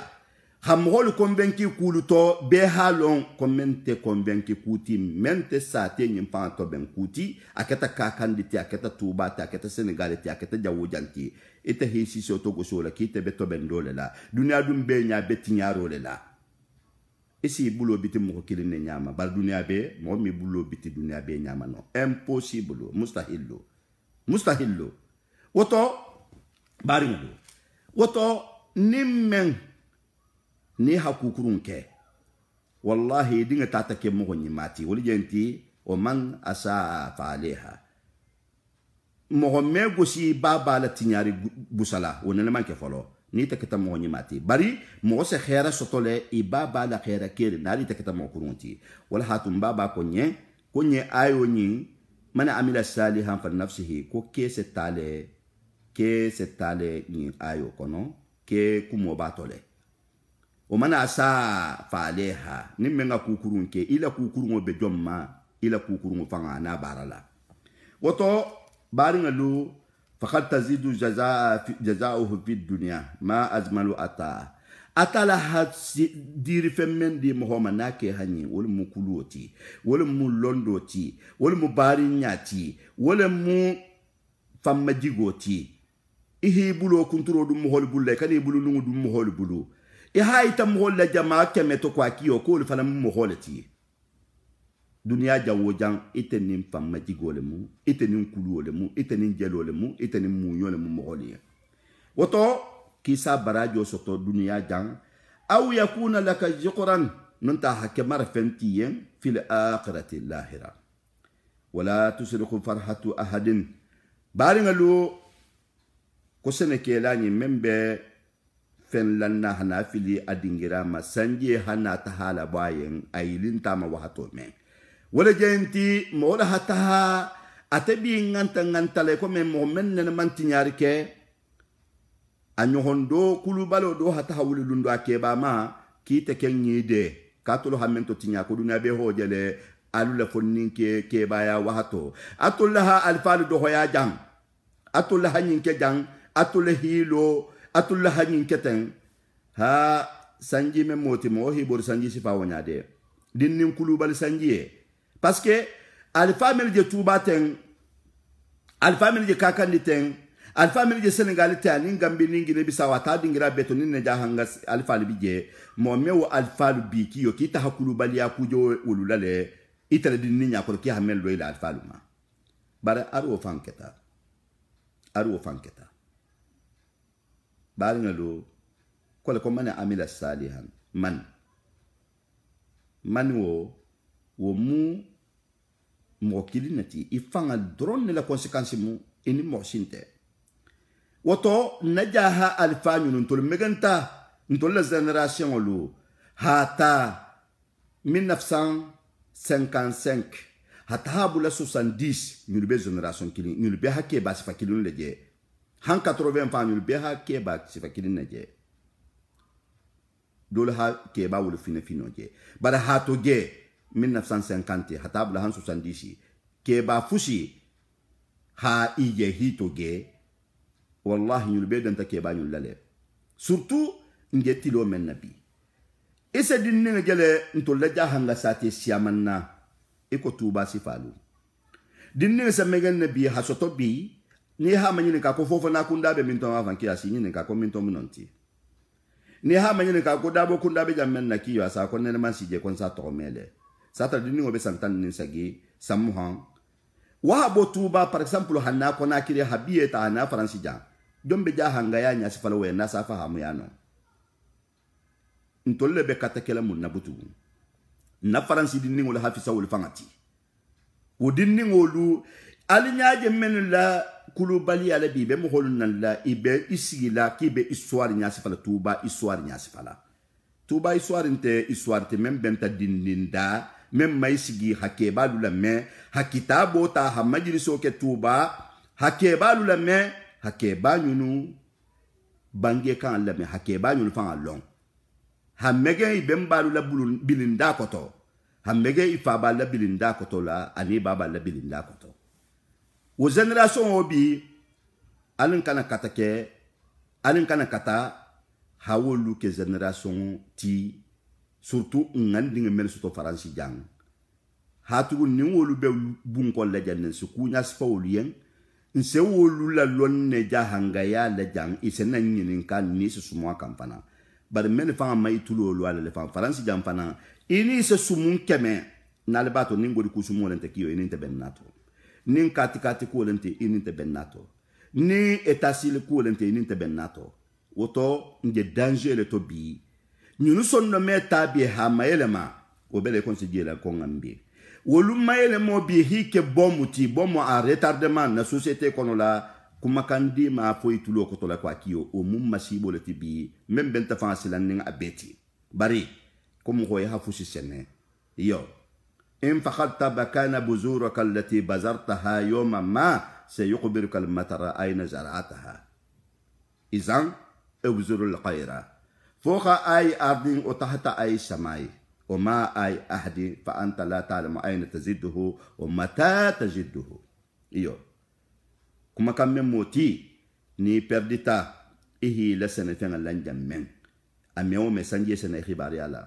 ha mo le convaincu kulu to be halon commente convaincu kuti mente sate nyim pa to ben kuti akata ka kanditi akata tuba ta akata senegal ti akata jawo janti ite hisi so to go so la kite be to ben dole la dunia dum be nya be tinyaro le la isi bulo biti mo kilin nyama bar dunia be mo mi bulo biti dunia be nyama no impossible mustahillo woto bari ngo woto nimmen ni hakukurun ke wallahi dinga tata ke mo nyimati woli jenti o man asa faleha mo me gosi baba la tinyari busala wonene man ke folo ni ta kita mo nyimati bari mo se khera sotole i baba la khera kere nari ta kita mo kurunti wala hatum baba konye ayo nyi mana amila salihan fa nafsihi ko ke se tale ni ayo kono ke kumo batole o mana asa faleha nimmenga kukurun ke ila kukurun be jomma ila kukurun fanga na barala woto bari ngalu faqad tazidu jazaa'uhu fi dunya ma azmalu atala diri femmen di mohoma nake hanyi wala mu kuloti wala mu londoti wala mu bari nyati wala mu famma jigoti ihi bulo kunturo dum mohol bulle kani bulu lungu dum mohol bulu haita mohol la jamaa kemeto kwa kiyo ko le fana moholati dunia jawo jang itenim famma jigole mu itenim kulole mu itenim jelole mu itenim munyole mu moholi woto kisa barajo soto dunia jang aw yakuna laka jiqran nunta hakmar fentiyen fil akhirati lahira wala tusriku farhatu ahadin baringalu ko seneke lani membe fen lanna hana fili adingira masanje hana tahala bayen ailin tama wahato me wala jenti mola hataha atabi nganta le ko men mo men ne mantinyari ke anyohondo kulubalo do hataha wulundo akeba ma kite kenyi de katolo hamento tinya ko dunya be hojele alula fonninke ke baya wahato atullaha alfalu do hoya jang atullaha nyinke jang atullaha hilo atullaha nyinke ten ha sanji me moti mo hibor sanji sifa wonyade dinnin kulubal sanji parce que alfamil je tuba ten alfamil je kakandi ten alfamil je senegal ten ngambi ningi ne bisawa ta dingira beto ninne jahanga alfal bije mo mewo alfal bi kiyo kita hakulubal ya kujo ululale itale dinni nya ko ki hamel lo ila alfaluma bara aru fanketa bari ngalo ko ko man amila salihan man wo mu mo kilinati ifanga drone la conséquence mu ini mo sinte woto najaha alfanyu ntol meganta ntol la génération lu hata 1955 hata bula 70 ñu be génération kilin ñu be hakke ba sifa kilin leje han 80 fa ñu be hakke ba sifa kilin leje dole ha ke ba wulu fino je bara hato je 1950 hata bula han 70 ke ba fushi ha ije hito ge wallahi ñu be danta ke ba ñu lale surtout ngeti lo men nabi ese dinne ngele ntolla jahanga sate siamanna eko tuba sifalu dinne se megen nabi hasoto bi ni ha manyine ka ko fofo na kunda be minto avan ki asi nyine ka ko minto munonti ni ha manyine ka ko dabo kunda be jamen na ki yo asa ko nene man sije kon sa to mele sata dinne obe santan ni sagi samuhan wa bo tuba par exemple hanna ko na kire habiye ta na fransija dombe jahanga ya nya sifalo we na safa hamu yano ntolle be katakela mun nabutu na faransi dinni wala hafisa wala fangati o dinni ngolu alinyaaje men la kulubali ala bibe mo holun la ibe isigila kibe histoire nya sifala tuba histoire nya sifala tuba histoire te même benta dinninda même maisigi hakeba lula me hakitabo ta hamajiriso ke tuba hakeba lula me hakeba nyunu bange kan la me hakeba nyunu fanga long hamege ibembalu la bilinda koto hamege ifaba la bilinda koto la ani baba la bilinda koto wo generation obi alin kana katake alin kana kata hawolu ke generation ti surtout ngandinga mel suto faransi jang hatugu ni wolu be bun ko lejan su kunya sfawlu yen nse wolu la lonne jahanga ya lejang isena nyinin kan ni su sumwa kampana bar men fa may tulolu ala le fa faransi jang fana ini se sumun keme nalbato ningori kusumo lente kiyo ini te bennato nin katikati ko lente ini te bennato ni etasil ko lente ini te bennato woto nge danger le to bi ñunu sonno meta bi ha mayelema o bele conseiller la ko ngambi wolu mayelemo bi hike bomuti bomo a retardement na société kono la kuma kandi ma foy tulo ko to la kwa kiyo o mum masibo le tibi même benta fa silan ning abeti bari comme ko ya fusi sene yo in faqadta bakana buzuraka allati bazartaha yawma ma sayuqbiruka al-matara ayna zar'ataha izan ابزر القيرة فوق أي أرض وتحت أي سماء وما أي أحد فأنت لا تعلم أين تجده ومتى تجده إيو كما كان من موتي ني پردتا إيه لسنة فين لنجم من أميو مسنجي سنة خباري على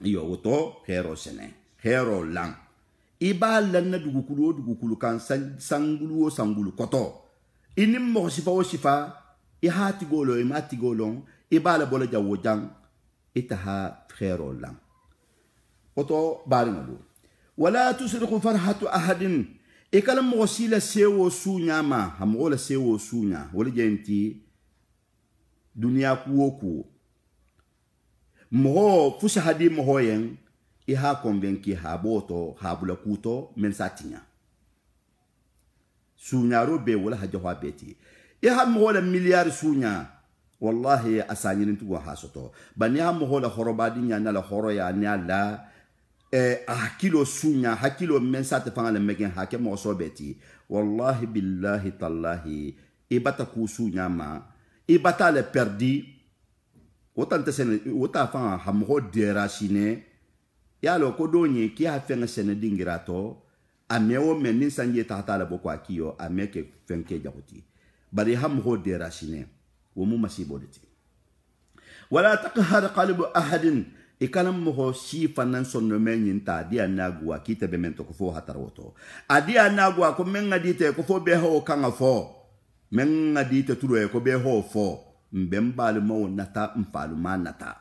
إيو وطو خيرو سنة خيرو لان إبا لن دغوكولو كان سانغولو كوتو إنم مغشفا وشفا ihati golo imati golon ibala bola jawo jang itaha khairu lam oto baringo wala tusriqu farhatu ahadin ikalam wasila sewo sunyama hamola sewo sunya wala jenti dunia kuoku mo fusa hadi mo hoyen iha konvenki haboto habula kuto mensatinya sunyaro be wala hajwa beti ya mohola miliyar sunya wallahi asanyin tu hasoto bani ha mohola horobadi nya na la horo ya nya la hakilo sunya hakilo mensate fanga le megen hake mo sobeti wallahi billahi tallahi ibata ku sunya ma ibata le perdi otante sene ota fanga ha mo derashine ya lo ko donye ki ha fenga sene dingirato amewo menin sanje tata la bokwa kiyo ameke fenke jabuti bari ham ho derashine wo mu masiboditi wala taqhar qalbu ahadin ikalam mo si fanan sonno menyin ta dia nagwa kite be mento ko fo hataroto adia nagwa ko men ngadite ko fo be ho kanga fo men ngadite turo ko be ho fo mbembal mo nata mpalu manata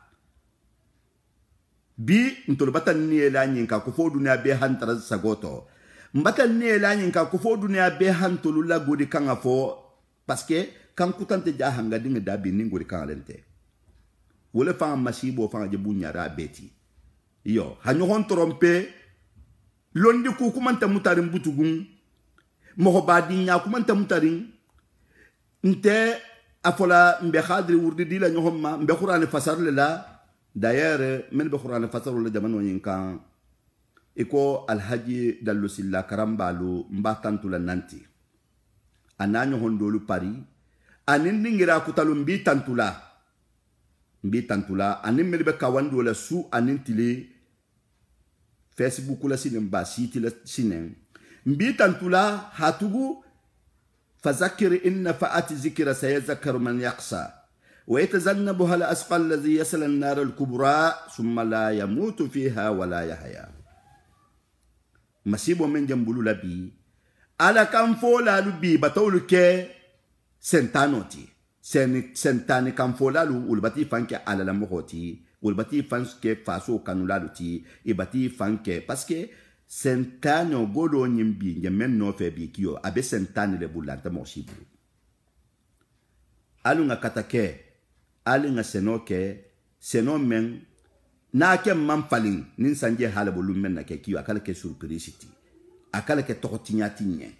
bi ntolo batan ni elanyin ka ko fo dunya be hantara sagoto mbatan ni elanyin ka ko fo dunya be hantulu la godi kanga fo parce que quand kutante jahanga dinga dabi ningori kan lente wole fa masibo fa je bunyara beti yo hanyo hon trompe londi ku kumanta mutarin butugun mo badi nya kumanta mutarin nte afola mbe khadri wurdi dila nyohomma mbe qur'an fasar la d'ailleurs men be qur'an fasar la jamano yinkan iko alhaji dallo silla karambalu mbatantu la nanti ananyo hondolu pari anin ningira kutalu mbi tantula anin melbe kawando la su anin tile Facebook la sinen ba siti la sinen mbi tantula hatugu fazakir inna fa'ati zikra sayazakkaru man yaqsa wa yatazannabuha al-asqa alladhi yasla an-nar al-kubra thumma la yamutu fiha wa la yahya masibo men jambulu labi ala kan fo la lubi batawlu ke sentanoti sentani kan fo la lu ulbati fanke ala la mohoti ulbati fanke faso kanula luti ibati fanke parce que sentano godo nyimbi ngemen no fe bi kiyo abe sentani le bulanta moshibu alu nga katake alu nga senoke seno men na ke manfalin nin sanje halabo lumen na ke kiyo akala ke surprise akala ke tokotinyati nye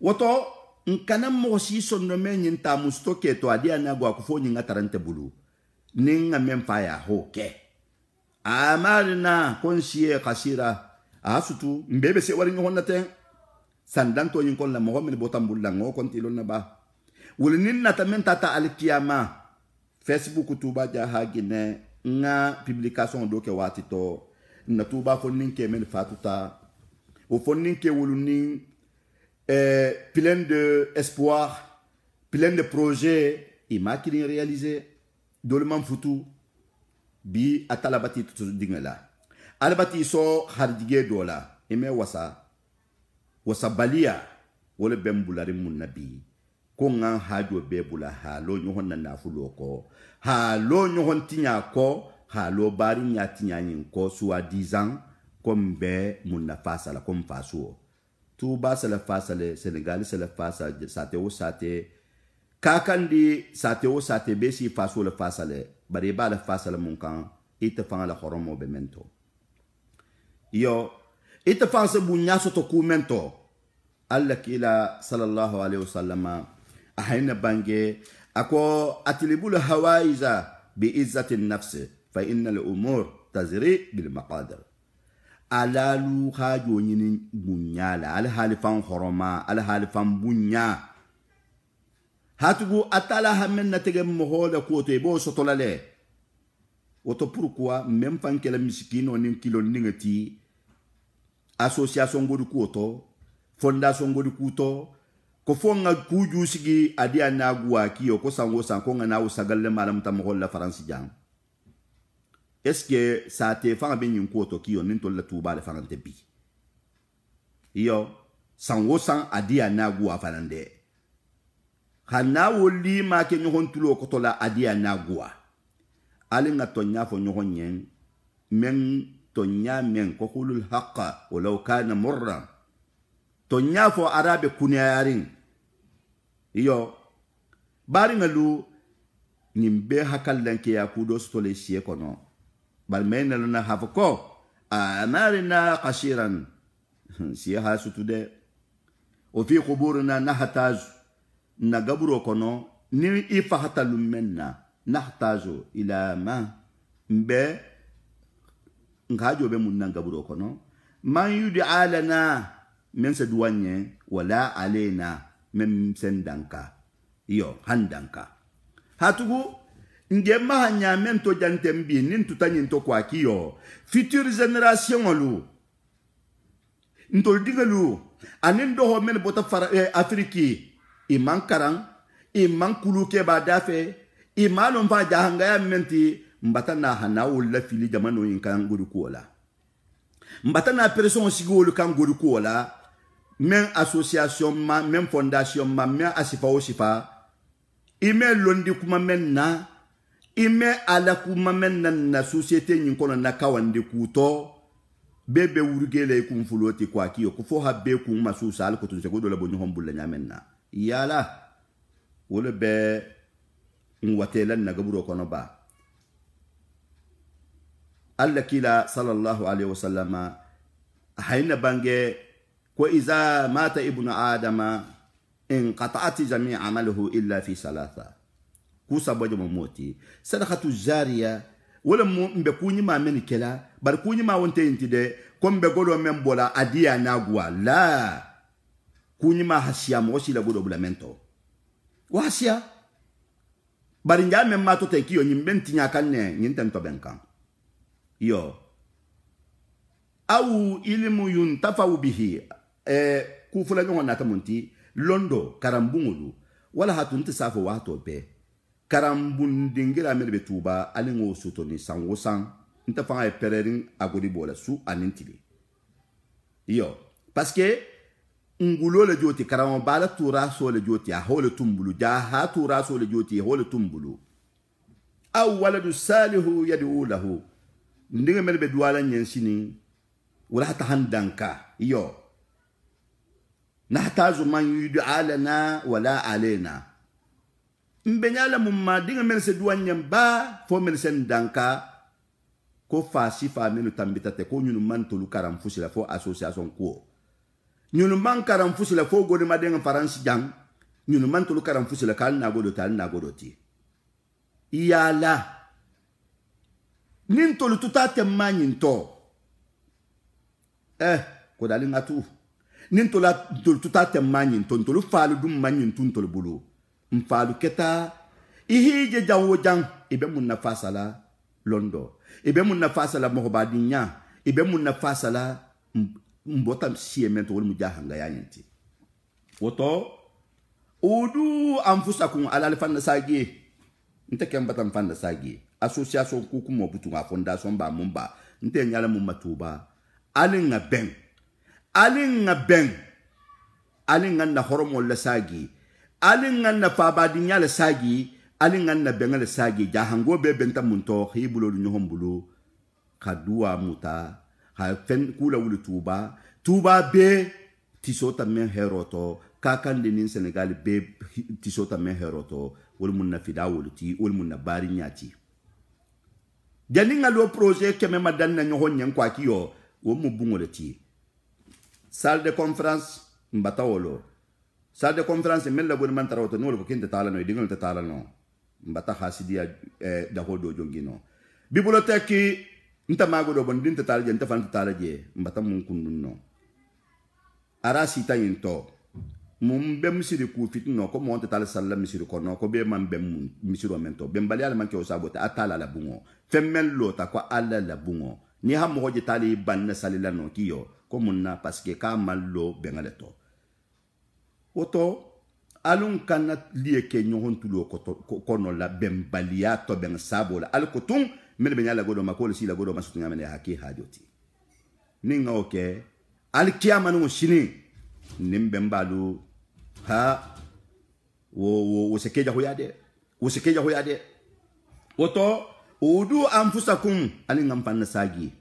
woto nkana mosi sonno menyin ta mustoke to adia na gwa kufo nyinga tarante bulu ninga memfaya hoke amarna konsiye kasira asutu mbebe se wari ngonna ten sandanto yin kon la mohammed botambulla ngo kontilo na ba wulinin na tamenta ta alkiyama Facebook tuba jaha gine nga publication doke watito na tuba fonnin ke men fatuta o fonnin ke wulunin plein d'espoir, plein de projets, il m'a qui réalisé, dolman foutu, bi atalabati tout dingala. Alabati so hardige dola, eme wasa balia, wole bembulari munabi, kongan hajo bebula halo nyohon na nafulo ko, halo nyohon tinya ko, halo bari nya tinya ko suwa 10 ans, comme be munna fasala comme fasuo. Touba c'est la face le Sénégal c'est la face sate o sate kakandi sate o sate be si face o la face le bari ba la face le munkan ite fanga la horomo be mento yo ite fanga se bunya so to kumento alla kila sallallahu alaihi wasallam ahina bange ako atlibul hawaiza bi izzati an-nafs fa inna al-umur tazri bil maqadir alalu hajo nyini bunyala al halifan horoma al halifan bunya hatugu atala hamen na tege mohoda ko to bo sotolale oto pourquoi même fan kala miskino nin kilo ningati association godu ko fondation godu kuto ko fonga kuju sigi adia nagwa kiyo ko sango sanko ngana usagalle malam tam holla faransi jang. Est-ce que ça te fait un bien une quote qui on n'entend tout bas de faire un tepi? Yo, sans wosan a dit à Nagu à Falande. Hana woli ma ke nyohon tulo kotola a dit à Nagua. Ale na tonya fo nyohon yen, men tonya men kokulul haqqa, walau kana murra. Tonya fo arabe kunyaring. Yo, bari ngalu, nimbe hakal lenke ya kudo stole siye kono. Balmena lana hafoko amarina qashiran siha sutude o fi quburina nahtaj nagaburo kono ni ifa hata lumenna nahtaju ila ma mbe ngajo be mun nagaburo kono man yudi alana men se duanye wala alena men sendanka yo handanka hatugu ngema hanya mento jantembi nintu tanyinto kwa kiyo future generation lu ntol digalu anindo ho men bota fara afriki iman karang iman kuluke ba dafe imano mfa jahanga ya menti mbata na hana wala fili jamano yinkan gudu kola mbata na person sigolu kan gudu kola men association ma men fondation ma men asifa osifa ime londi kuma men na ime ala kuma men na société nyin kono na kawande kuto bebe wurgele kumfuloti kwa kiyo ko fo habbe kum masusa al ko tun se godo la bonyo hombulla nyamenna yala wole be ngwatela na gaburo kono ba alla kila sallallahu alaihi wasallam hayna bange ko iza mata ibnu adama in qata'at jami' amaluhu illa fi salasa kusa bojo moti sadaqatu jariya wala mbe kunyi ma men kela bar kunyi ma wonte intide kombe godo men bola adia nagwa la kunyi ma hasiya mo si la godo bulamento wa hasiya bar njame ma to te kiyo nyimben tinya kanne nyinten to benkan yo au ilmu yuntafa bihi ku fula nyon na tamunti londo karambungulu wala hatunti safo wato be karambun dingira melbe tuba alingo sutoni sango sang nta fanga e pererin agodi bola su anintili yo parce que ngulo le joti karam bala tura so le joti a hole tumbulu ja ha tura so le joti hole tumbulu aw waladu salihu yadu lahu ndinga melbe duwala nyensini wala hata handanka yo nahtaju man yud'a lana wala alena mbenyala mumma dinga melse duwanyam ba fo melsen danka ko fasi fa menu tambitate ko nyunu man tolu karam fusila fo association ko nyunu man karam fusila fo godi madenga faransi jang nyunu man tolu karam fusila kan na godo ti iyala nin tolu tutate manyin to ko dalinga tu nin tola tolu tutate manyin to tolu falu dum manyin tun tolu bulu mfalu keta ihije jawo jang ibe mun na fasala londo ibe mun na fasala mohobadinya ibe mun na fasala mbota siemento wol mujahanga yanti woto udu anfusakum ala fanna sagi nte kemba tam fanna sagi association kuku mo butu nga fondation ba mumba nte nyala mumma tuba alinga ben alinga na horomo la sagi alinga na fabadi nyala sagi alinga na bengal sagi jahango be benta munto hibulo nyohombulu kadua muta ha fen kula wulu tuba be tisota men heroto kakan de nin Senegal be tisota men heroto wol mun na fida woluti wol mun na bari nyati janinga lo projet keme madan na nyohon nyen kwa kiyo wo mu bungoleti salle de conférence mbata wolo salle de conférence men la bon man taroto no ko kinte tala no dingal tala no mbata hasidia da hodo jongino bibliothèque nta mago do bon dinte tala je nta fan tala je mbata mun kundun no ara sita yinto mum bem siri ku fitno ko monte tala sallam misiri ko no ko be man bem misiro mento bem bali ala man ke o sabote atala la bungo femmel lota ko alla la bungo ni ha mo je tali banna salila no kiyo ko munna parce que ka mallo bengale to oto alun kanat liye ke nyohon tulo ko no la bem balia to ben sabola al ko tum men be nyala godo makolo si la godo masutu ngamene haki hajoti ninga oke al kiyama no shini nimbe mbalu ha wo sekeja huyade oto udu anfusakum alingam panna sagi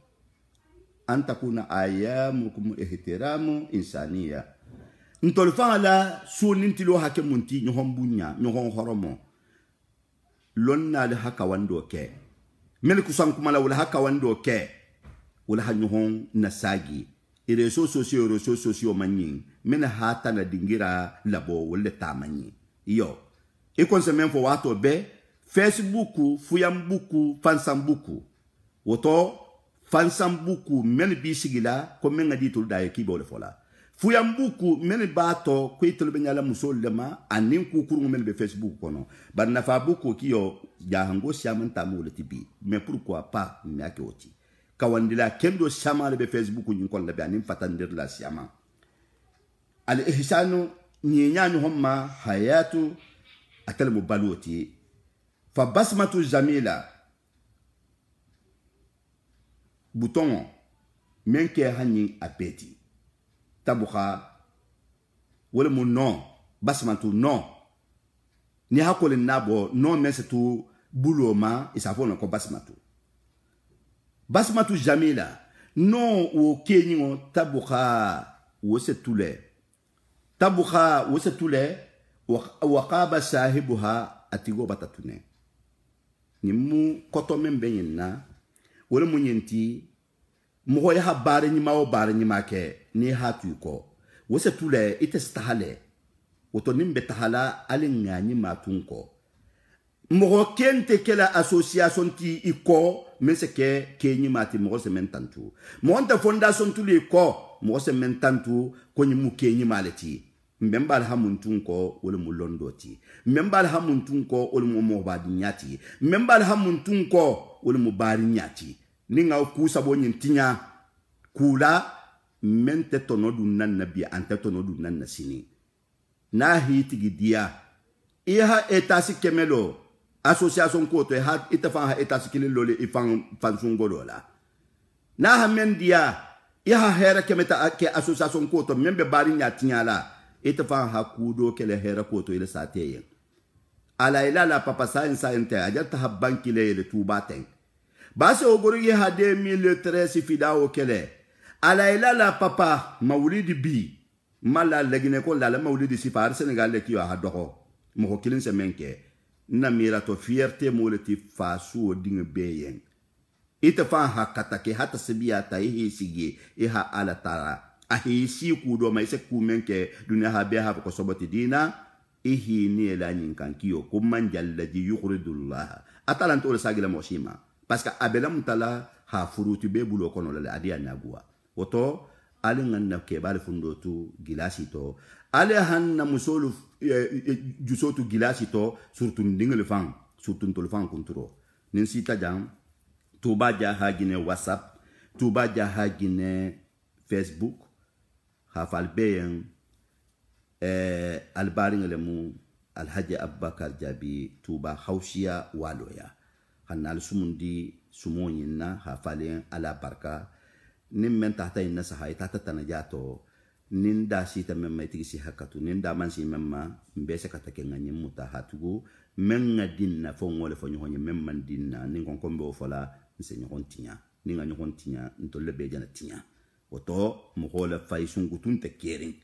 antakuna ayamukum ihtiramu insaniya ntol fala sunintilo hake munti nyohon bunya nyohon horomo lonna le haka wando ke mel kusan kuma la wala haka wando ke wala hanyohon nasagi réseaux sociaux manyin mena hata na dingira labo wala tamanyi yo e konse men fo wato be Facebook fuyambuku fansambuku woto fansambuku men bi sigila ko men ngadi tul da ki bole fola fuyambuku men bato ko itul be nyala musol lema anin ku kurungu men be Facebook kono bar na fa buku kiyo jahango siaman tamule tibi mais pourquoi pas me akoti kawandila kendo shama be Facebook nyin kon la be anin fatandir la siama al ihsanu nyinyanu homma hayatu atal mubaluti fa basmatu jamila bouton menke hani apeti tabuha wala mu non basmatu non ni hakole nabo non mesetu buloma isafona ko basmatu jamila non o kenyingo tabuha wose tule waqaba sahibuha atigo batatune nimu koto membe yinna wala mu nyenti mo ya habare ni mawo bare ni make ni hatu ko wose tule itestahale woto nimbe tahala alinga ni matunko mo kente kela association ti iko meseke kenyi mati mo se mentantu mo onta fondation tuli ko mo se mentantu ko ni mu kenyi maleti mbembal hamuntunko wala mu londoti mbembal hamuntunko wala mu mobadi nyati mbembal hamuntunko wala mu bari nyati ninga ku sabo nyintinya kula mente tonodu nan nabi ante tonodu nan nasini na hitigi dia iha etasi kemelo association ko to ha itafa ha etasi kililo le ifan fansungolo la na ha mendia iha hera kemeta ke association ko to membe bari nyatinya la itafa ha kudo kele hera ko to ile sateye ala ila la papa sa ente ajata habanki le tubaten base ogori ha 2013 fidao kele ala ila la papa maulidi bi mala legine ko la maulidi sifar Senegal le kiyo ha doko mo kilin se menke na mira to fierté mo le ti fasu dinga beyen itafa ha katake hata sibia ta hi sigi ha ala tara ahi si kudo mai se kumenke dunya ha be ha ko soboti dina ihi ni la nyin kan kiyo ko man jallaji yuqridullah atalan to sagila moshima parce que abela mutala ha furutu be bulo kono la adia nagua woto ale nganna ke bal fundotu gilasi to ale hanna musolu jusotu gilasi to surtout ndingle fan surtout to fan kontro nin sita jam tuba ja hagine WhatsApp tuba ja hagine Facebook ha falbeyen albarin lemu alhaji abubakar jabi tuba haushiya waloya hanal sumundi sumoyin na hafalin ala barka nin men tahta inna sahay tahta tanajato nin da si ta memma itisi hakatu nin da man si memma mbese kata ke ngani muta hatugo men ngadinna fo ngole fo nyonye memma dinna nin kon kombe o fola nsenyo kontinya nin ngani kontinya ntolle be jana tinya oto mo hola fay sungutun te kering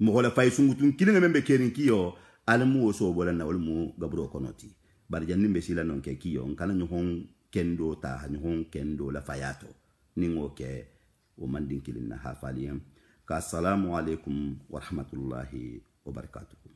mo hola fay sungutun kilinga membe kering kiyo almu so bola na walmu gabro konoti bar janni be sila non ke kiyo kana nyhon kendo ta nyhon kendo la fayato ningo ke o mandin kilin na hafaliyam ka assalamu alaikum wa rahmatullahi wa barakatuh